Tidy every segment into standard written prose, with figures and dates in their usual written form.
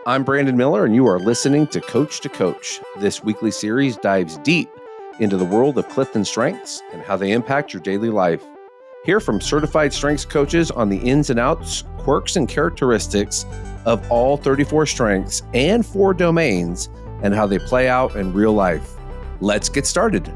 I'm Brandon Miller, and you are listening to Coach. This weekly series dives deep into the world of CliftonStrengths and how they impact your daily life. Hear from certified strengths coaches on the ins and outs, quirks, and characteristics of all 34 strengths and 4 domains and how they play out in real life. Let's get started.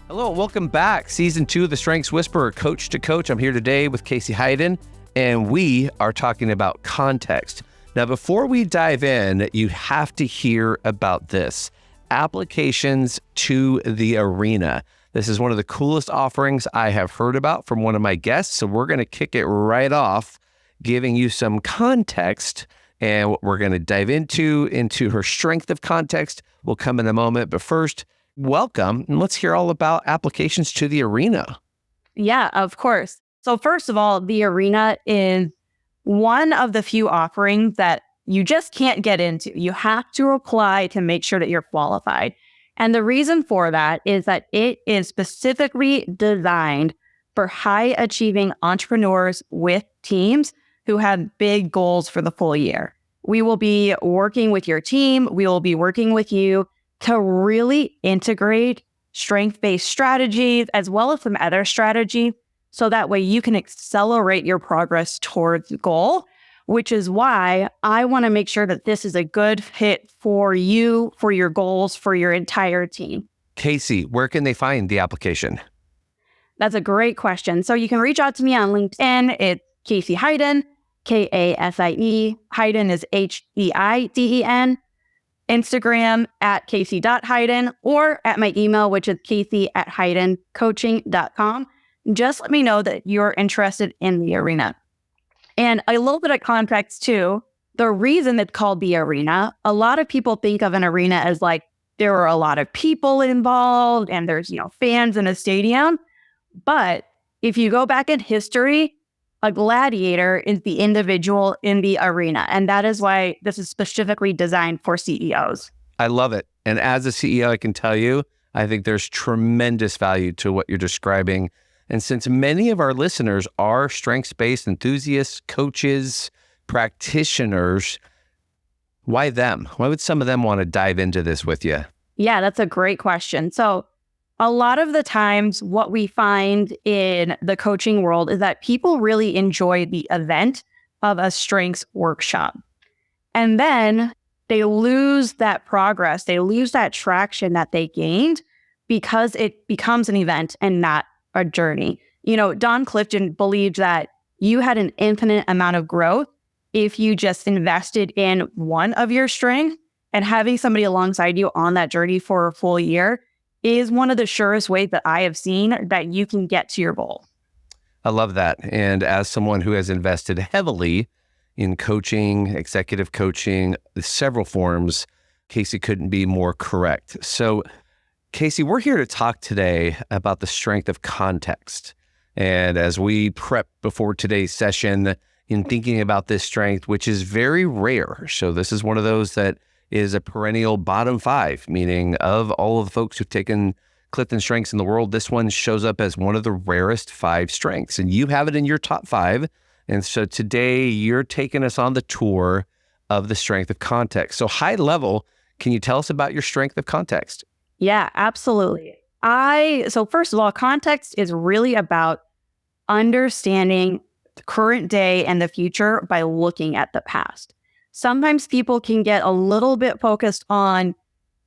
Hello, welcome back. Season 2 of The Strengths Whisperer, Coach to Coach. I'm here today with Kasie Heiden, and we are talking about context. Now, before we dive in, you have to hear about this. Applications to the arena. This is one of the coolest offerings I have heard about from one of my guests, so we're going to kick it right off, giving you some context, and what we're going to dive into her strength of context will come in a moment. But first, welcome, and let's hear all about applications to the arena. Yeah, of course. So first of all, the arena is one of the few offerings that you just can't get into. You have to apply to make sure that you're qualified. And the reason for that is that it is specifically designed for high achieving entrepreneurs with teams who have big goals for the full year. We will be working with your team. We will be working with you to really integrate strength-based strategies as well as some other strategies so that way you can accelerate your progress towards the goal, which is why I want to make sure that this is a good fit for you, for your goals, for your entire team. Kasie, where can they find the application? That's a great question. So you can reach out to me on LinkedIn. It's Kasie Heiden, Kasie. Heiden is Heiden. Instagram at Kasie.Heiden or at my email, which is Kasie@HeidenCoaching.com. Just let me know that you're interested in the arena. And a little bit of context too, the reason it's called the arena, a lot of people think of an arena as like there are a lot of people involved and there's, fans in a stadium. But if you go back in history, a gladiator is the individual in the arena. And that is why this is specifically designed for CEOs. I love it. And as a CEO, I can tell you, I think there's tremendous value to what you're describing. And since many of our listeners are strengths-based enthusiasts, coaches, practitioners, why them? Why would some of them want to dive into this with you? Yeah, that's a great question. So a lot of the times what we find in the coaching world is that people really enjoy the event of a strengths workshop. And then they lose that progress. They lose that traction that they gained because it becomes an event and not a journey. Don Clifton believed that you had an infinite amount of growth if you just invested in one of your strengths, and having somebody alongside you on that journey for a full year is one of the surest ways that I have seen that you can get to your goal. I love that. And as someone who has invested heavily in coaching, executive coaching, several forms, Kasie couldn't be more correct. So Kasie, we're here to talk today about the strength of context. And as we prep before today's session in thinking about this strength, which is very rare. So this is one of those that is a perennial bottom 5, meaning of all of the folks who've taken CliftonStrengths in the world, this one shows up as one of the rarest 5 strengths, and you have it in your top 5. And so today you're taking us on the tour of the strength of context. So high level, can you tell us about your strength of context? Yeah, absolutely. So first of all, context is really about understanding the current day and the future by looking at the past. Sometimes people can get a little bit focused on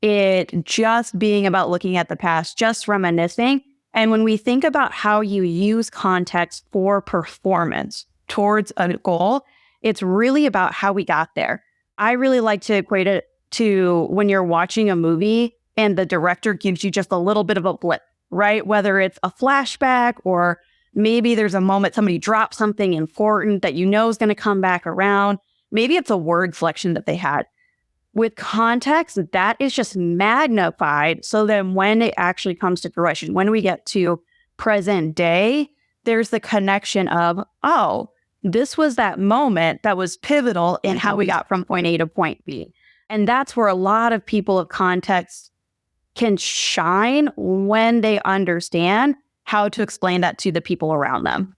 it just being about looking at the past, just reminiscing. And when we think about how you use context for performance towards a goal, it's really about how we got there. I really like to equate it to when you're watching a movie and the director gives you just a little bit of a blip, right? Whether it's a flashback or maybe there's a moment somebody dropped something important that you know is going to come back around. Maybe it's a word selection that they had. With context, that is just magnified. So then when it actually comes to fruition, when we get to present day, there's the connection of, oh, this was that moment that was pivotal in how we got from point A to point B. And that's where a lot of people of context can shine when they understand how to explain that to the people around them.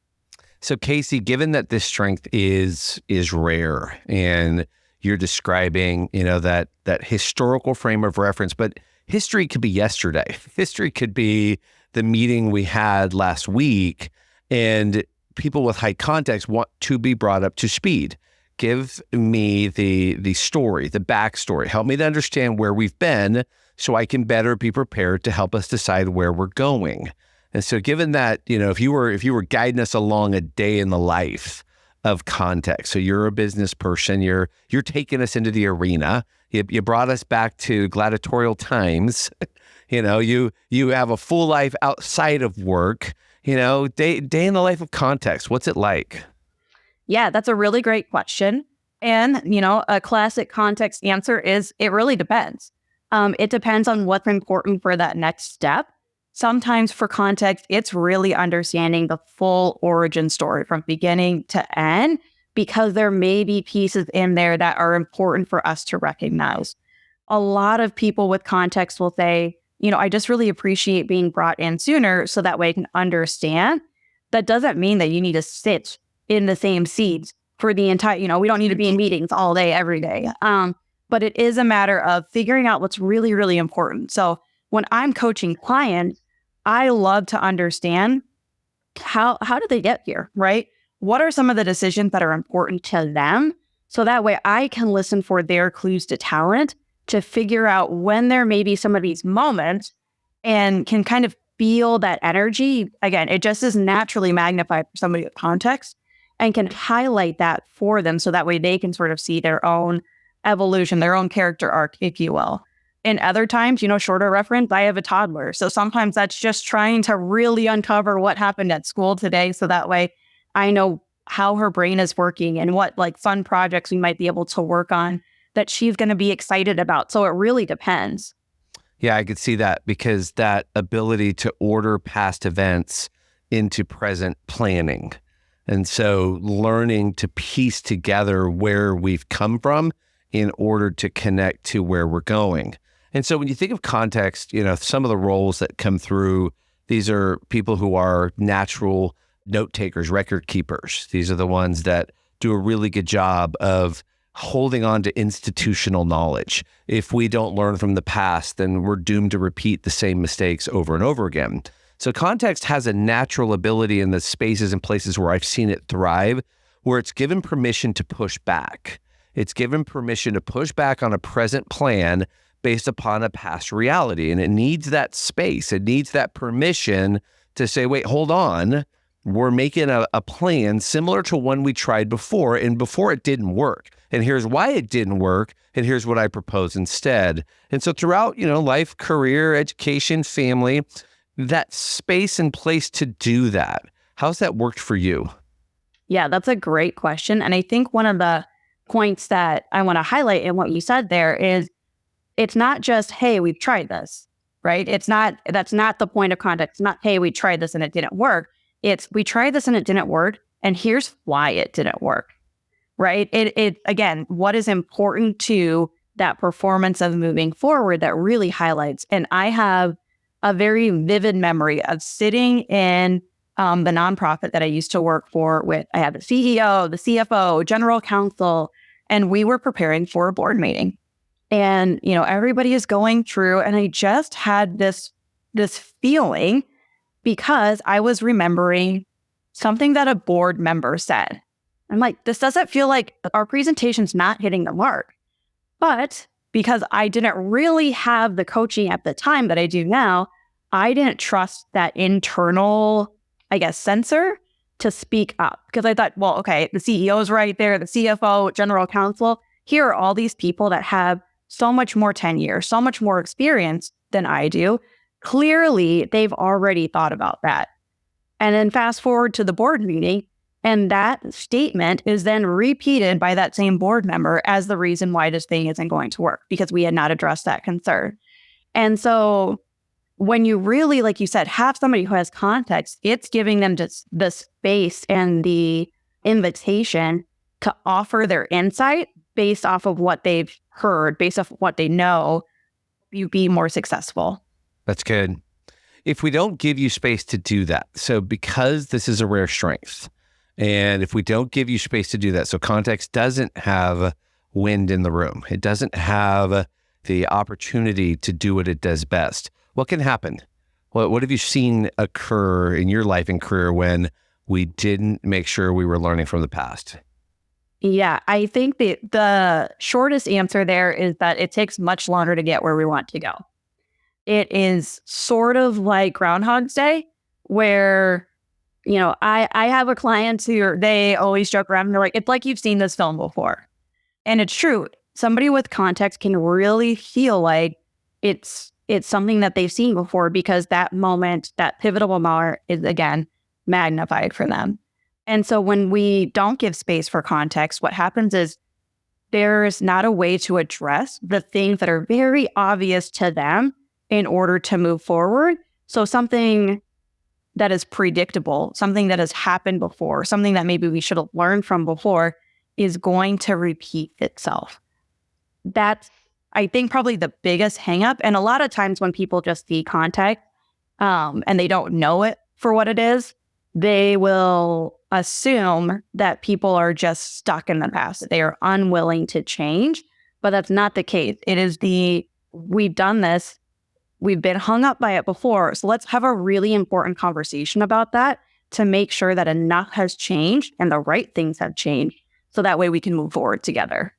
So Kasie, given that this strength is rare, and you're describing, that historical frame of reference, but history could be yesterday. History could be the meeting we had last week, and people with high context want to be brought up to speed. Give me the story, the backstory. Help me to understand where we've been so I can better be prepared to help us decide where we're going. And so given that, if you were guiding us along a day in the life of context, so you're a business person, you're taking us into the arena, you brought us back to gladiatorial times, you have a full life outside of work, day in the life of context, what's it like? Yeah, that's a really great question. And, a classic context answer is it really depends. It depends on what's important for that next step. Sometimes for context, it's really understanding the full origin story from beginning to end, because there may be pieces in there that are important for us to recognize. A lot of people with context will say, I just really appreciate being brought in sooner so that way I can understand. That doesn't mean that you need to sit in the same seats for the entire, we don't need to be in meetings all day, every day. But it is a matter of figuring out what's really, really important. So when I'm coaching clients, I love to understand how did they get here, right? What are some of the decisions that are important to them? So that way I can listen for their clues to talent to figure out when there may be some of these moments and can kind of feel that energy. Again, it just is naturally magnified for somebody with context and can highlight that for them so that way they can sort of see their own evolution, their own character arc, if you will. In other times, shorter reference, I have a toddler. So sometimes that's just trying to really uncover what happened at school today. So that way I know how her brain is working and what fun projects we might be able to work on that she's going to be excited about. So it really depends. Yeah, I could see that, because that ability to order past events into present planning. And so learning to piece together where we've come from in order to connect to where we're going. And so when you think of context, some of the roles that come through, these are people who are natural note takers, record keepers. These are the ones that do a really good job of holding on to institutional knowledge. If we don't learn from the past, then we're doomed to repeat the same mistakes over and over again. So context has a natural ability in the spaces and places where I've seen it thrive, where it's given permission to push back. It's given permission to push back on a present plan based upon a past reality. And it needs that space. It needs that permission to say, wait, hold on. We're making a plan similar to one we tried before, and before it didn't work. And here's why it didn't work, and here's what I propose instead. And so throughout, life, career, education, family, that space and place to do that, how's that worked for you? Yeah, that's a great question. And I think one of the points that I want to highlight in what you said there is it's not just, hey, we've tried this, right? That's not the point of context. It's not, hey, we tried this and it didn't work. It's, we tried this and it didn't work, and here's why it didn't work, right? It again, what is important to that performance of moving forward that really highlights. And I have a very vivid memory of sitting in the nonprofit that I used to work for with, I had the CEO, the CFO, general counsel, and we were preparing for a board meeting. And, everybody is going through, and I just had this feeling because I was remembering something that a board member said. I'm like, this doesn't feel like our presentation's not hitting the mark. But because I didn't really have the coaching at the time that I do now, I didn't trust that internal, censor to speak up, because I thought, well, okay, the CEO is right there, the CFO, general counsel. Here are all these people that have so much more tenure, so much more experience than I do. Clearly, they've already thought about that. And then fast forward to the board meeting, and that statement is then repeated by that same board member as the reason why this thing isn't going to work, because we had not addressed that concern. And so when you really, like you said, have somebody who has context, it's giving them just the space and the invitation to offer their insight based off of what they've heard, based off of what they know, you be more successful. That's good. If we don't give you space to do that, so because this is a rare strength, And if we don't give you space to do that, so context doesn't have wind in the room, it doesn't have the opportunity to do what it does best, what can happen? What have you seen occur in your life and career when we didn't make sure we were learning from the past? Yeah, I think the shortest answer there is that it takes much longer to get where we want to go. It is sort of like Groundhog's Day, where, I have a client who they always joke around and they're like, it's like you've seen this film before. And it's true. Somebody with context can really feel like it's something that they've seen before because that moment, that pivotal moment is, again, magnified for them. And so when we don't give space for context, what happens is there's not a way to address the things that are very obvious to them in order to move forward. So something that is predictable, something that has happened before, something that maybe we should have learned from before is going to repeat itself. That's, I think, probably the biggest hangup. And a lot of times when people just see context and they don't know it for what it is, they will assume that people are just stuck in the past. They are unwilling to change, but that's not the case. It is we've done this, we've been hung up by it before. So let's have a really important conversation about that to make sure that enough has changed and the right things have changed. So that way we can move forward together.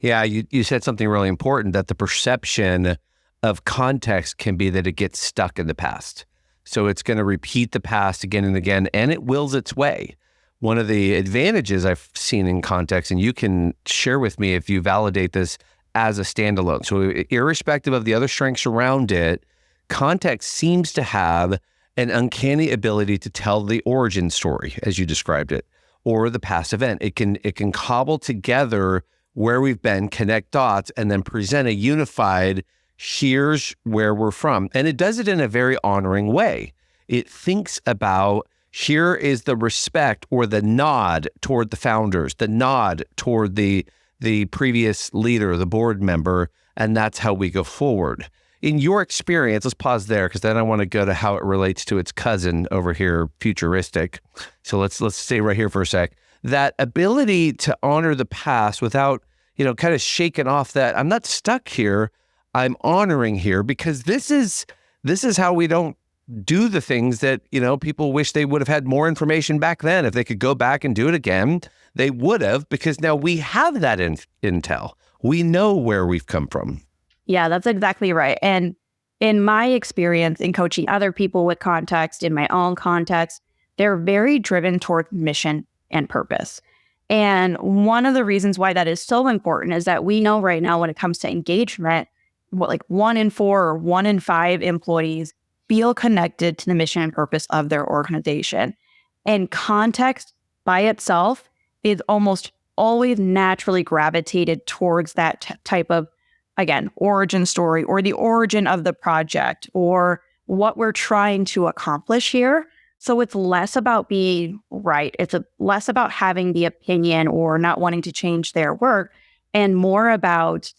Yeah, you said something really important, that the perception of context can be that it gets stuck in the past. So it's going to repeat the past again and again, and it wills its way. One of the advantages I've seen in context, and you can share with me if you validate this as a standalone. So irrespective of the other strengths around it, context seems to have an uncanny ability to tell the origin story, as you described it, or the past event. It can cobble together where we've been, connect dots, and then present a unified here's where we're from. And it does it in a very honoring way. It thinks about, here is the respect or the nod toward the founders, the nod toward the previous leader, the board member, and that's how we go forward. In your experience, let's pause there because then I want to go to how it relates to its cousin over here, Futuristic. So let's stay right here for a sec. That ability to honor the past without, kind of shaking off that I'm not stuck here, I'm honoring here, because this is how we don't do the things that, people wish they would have had more information back then. If they could go back and do it again, they would have, because now we have that intel. We know where we've come from. Yeah, that's exactly right. And in my experience in coaching other people with context, in my own context, they're very driven toward mission and purpose. And one of the reasons why that is so important is that we know right now when it comes to engagement, like 1 in 4 or 1 in 5 employees feel connected to the mission and purpose of their organization. And context by itself is almost always naturally gravitated towards that type of, again, origin story or the origin of the project or what we're trying to accomplish here. So it's less about being right. It's less about having the opinion or not wanting to change their work and more about,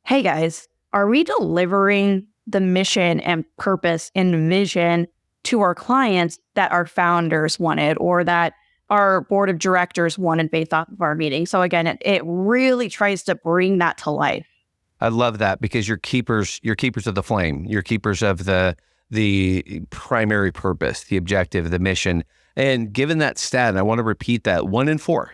hey guys, are we delivering the mission and purpose and vision to our clients that our founders wanted or that our board of directors wanted based off of our meeting? So again, it really tries to bring that to life. I love that because you're keepers of the flame. You're keepers of the primary purpose, the objective, the mission. And given that stat, and I want to repeat that, 1 in 4.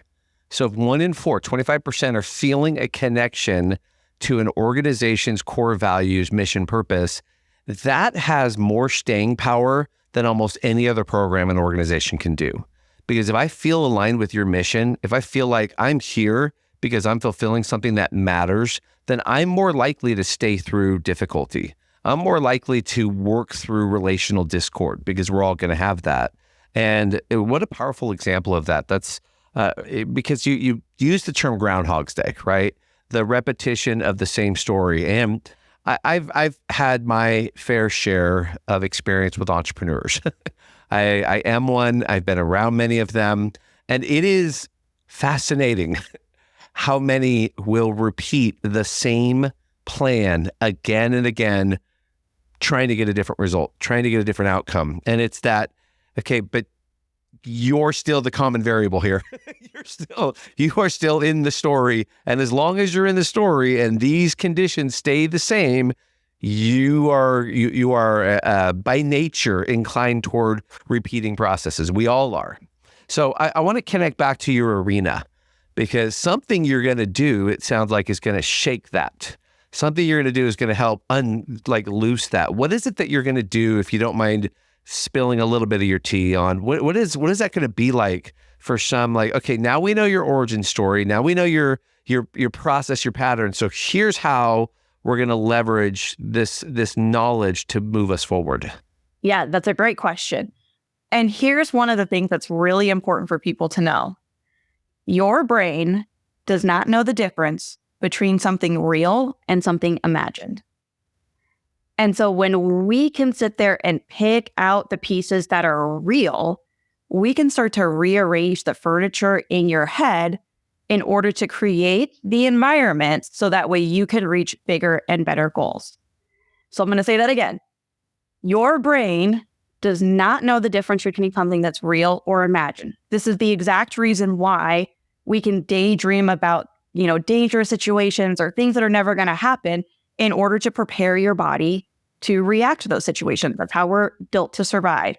So if 1 in 4, 25% are feeling a connection to an organization's core values, mission, purpose, that has more staying power than almost any other program an organization can do. Because if I feel aligned with your mission, if I feel like I'm here because I'm fulfilling something that matters, then I'm more likely to stay through difficulty. I'm more likely to work through relational discord because we're all going to have that. And what a powerful example of that. That's because you use the term Groundhog's Day, right? The repetition of the same story. And I've had my fair share of experience with entrepreneurs. I am one. I've been around many of them. And it is fascinating how many will repeat the same plan again and again, trying to get a different result, trying to get a different outcome. And it's that, okay, but you're still the common variable here. You are still in the story. And as long as you're in the story and these conditions stay the same, you are by nature inclined toward repeating processes. We all are. So I want to connect back to your arena, because something you're going to do, it sounds like, is going to shake that. Something you're going to do is going to help loose that. What is it that you're going to do, if you don't mind spilling a little bit of your tea on? What is that going to be like for some? Like, okay, now we know your origin story. Now we know your process, your pattern. So here's how we're going to leverage this knowledge to move us forward. Yeah, that's a great question. And here's one of the things that's really important for people to know. Your brain does not know the difference between something real and something imagined. And so when we can sit there and pick out the pieces that are real, we can start to rearrange the furniture in your head in order to create the environment so that way you can reach bigger and better goals. So I'm going to say that again. Your brain does not know the difference between something that's real or imagined. This is the exact reason why we can daydream about, dangerous situations or things that are never going to happen in order to prepare your body to react to those situations. That's how we're built to survive.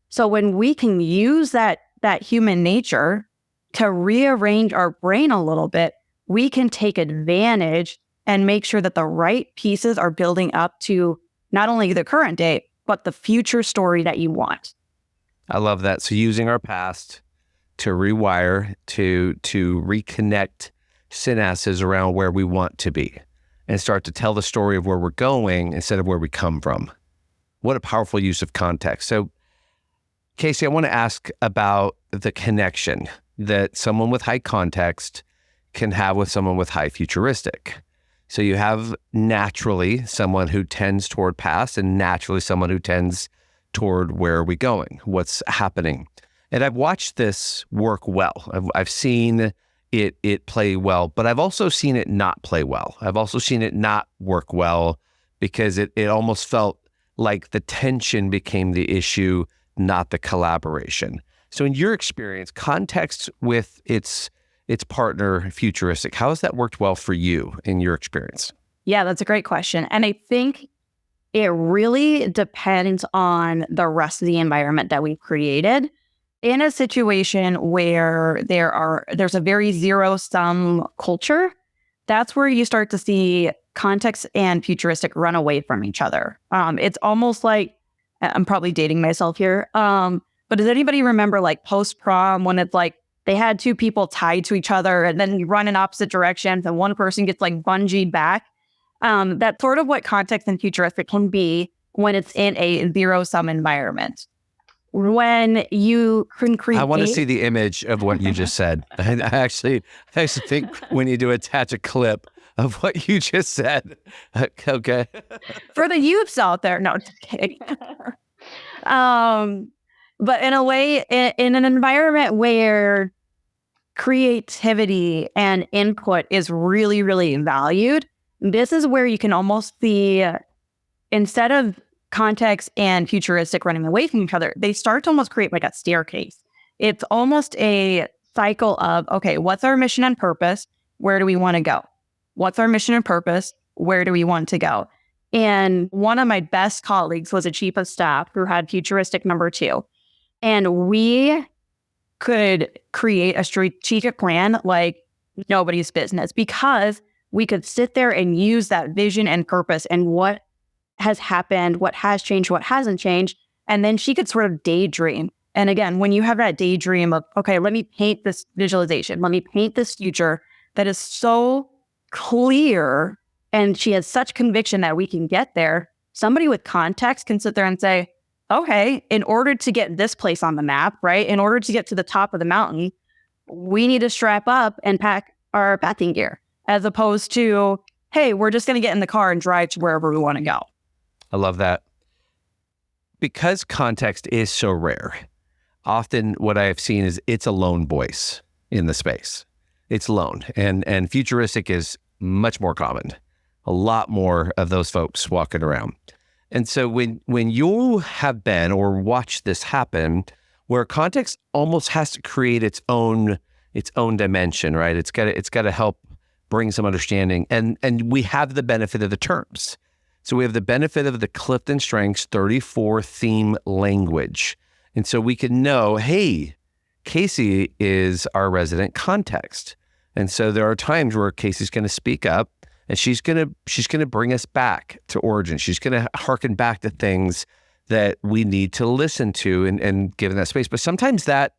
So when we can use that human nature to rearrange our brain a little bit, we can take advantage and make sure that the right pieces are building up to not only the current day, but the future story that you want. I love that. So using our past to rewire, to reconnect synapses around where we want to be and start to tell the story of where we're going instead of where we come from. What a powerful use of context. So, Kasie, I want to ask about the connection that someone with high context can have with someone with high futuristic. So you have naturally someone who tends toward past and naturally someone who tends toward where are we going, what's happening. And I've watched this work well. I've seen it play well, but I've also seen it not play well. I've also seen it not work well because it almost felt like the tension became the issue, not the collaboration. So in your experience, context with its partner, Futuristic, how has that worked well for you in your experience? Yeah, that's a great question. And I think it really depends on the rest of the environment that we've created. In a situation where there's a very zero-sum culture, that's where you start to see context and Futuristic run away from each other. It's almost like, I'm probably dating myself here, but does anybody remember like post-prom when it's like they had two people tied to each other and then you run in opposite directions and one person gets like bungeed back? That's sort of what context and Futuristic can be when it's in a zero-sum environment. When you can create... I want to see the image of what you just said. I actually think we need to attach a clip of what you just said. Okay. For the youths out there. No, just kidding. But in a way, in an environment where creativity and input is really, really valued, this is where you can almost see, instead of context and Futuristic running away from each other, they start to almost create like a staircase. It's almost a cycle of, okay, what's our mission and purpose? Where do we want to go? What's our mission and purpose? Where do we want to go? And one of my best colleagues was a chief of staff who had Futuristic number 2. And we could create a strategic plan like nobody's business, because we could sit there and use that vision and purpose and what has happened, what has changed, what hasn't changed. And then she could sort of daydream. And again, when you have that daydream of, okay, let me paint this visualization, let me paint this future that is so clear, and she has such conviction that we can get there, somebody with context can sit there and say, okay, in order to get this place on the map, right, in order to get to the top of the mountain, we need to strap up and pack our packing gear, as opposed to, hey, we're just going to get in the car and drive to wherever we want to go. I love that. Because context is so rare, often what I have seen is it's a lone voice in the space. It's lone. And Futuristic is much more common. A lot more of those folks walking around. And so when you have been or watched this happen, where context almost has to create its own dimension, right? It's got to help bring some understanding, and we have the benefit of the terms. So we have the benefit of the CliftonStrengths 34 theme language, and so we can know, hey, Kasie is our resident context, and so there are times where Kasie's going to speak up, and she's going to bring us back to origin. She's going to harken back to things that we need to listen to and give in that space. But sometimes that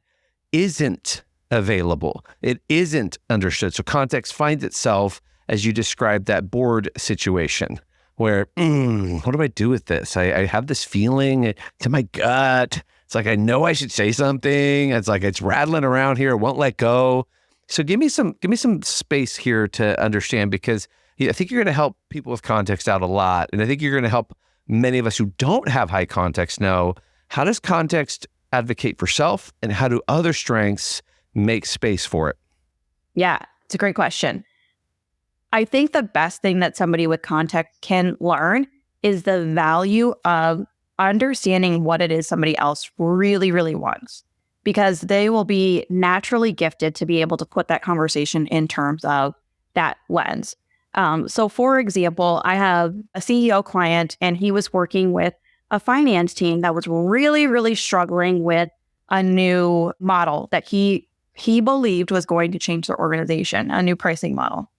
isn't available. It isn't understood. So context finds itself, as you described, that board situation where, what do I do with this? I have this feeling to my gut. It's like, I know I should say something. It's like, it's rattling around here. It won't let go. So give me some space here to understand, because I think you're going to help people with context out a lot. And I think you're going to help many of us who don't have high context know, how does context advocate for self, and how do other strengths make space for it? Yeah, it's a great question. I think the best thing that somebody with context can learn is the value of understanding what it is somebody else really, really wants, because they will be naturally gifted to be able to put that conversation in terms of that lens. So for example, I have a CEO client, and he was working with a finance team that was really, really struggling with a new model that he believed was going to change their organization, a new pricing model.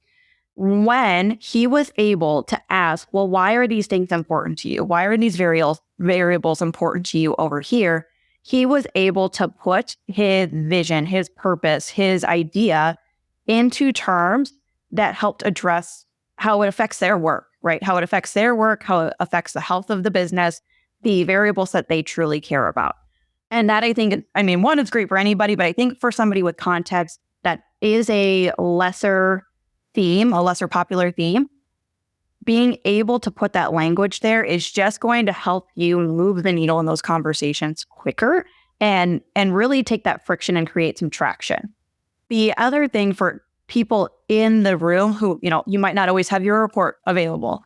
When he was able to ask, well, why are these things important to you? Why are these variables important to you over here? He was able to put his vision, his purpose, his idea into terms that helped address how it affects their work, right? How it affects their work, how it affects the health of the business, the variables that they truly care about. And that, I think, one, it's great for anybody, but I think for somebody with context, that is a lesser theme, a lesser popular theme. Being able to put that language there is just going to help you move the needle in those conversations quicker and really take that friction and create some traction. The other thing for people in the room who, you might not always have your report available,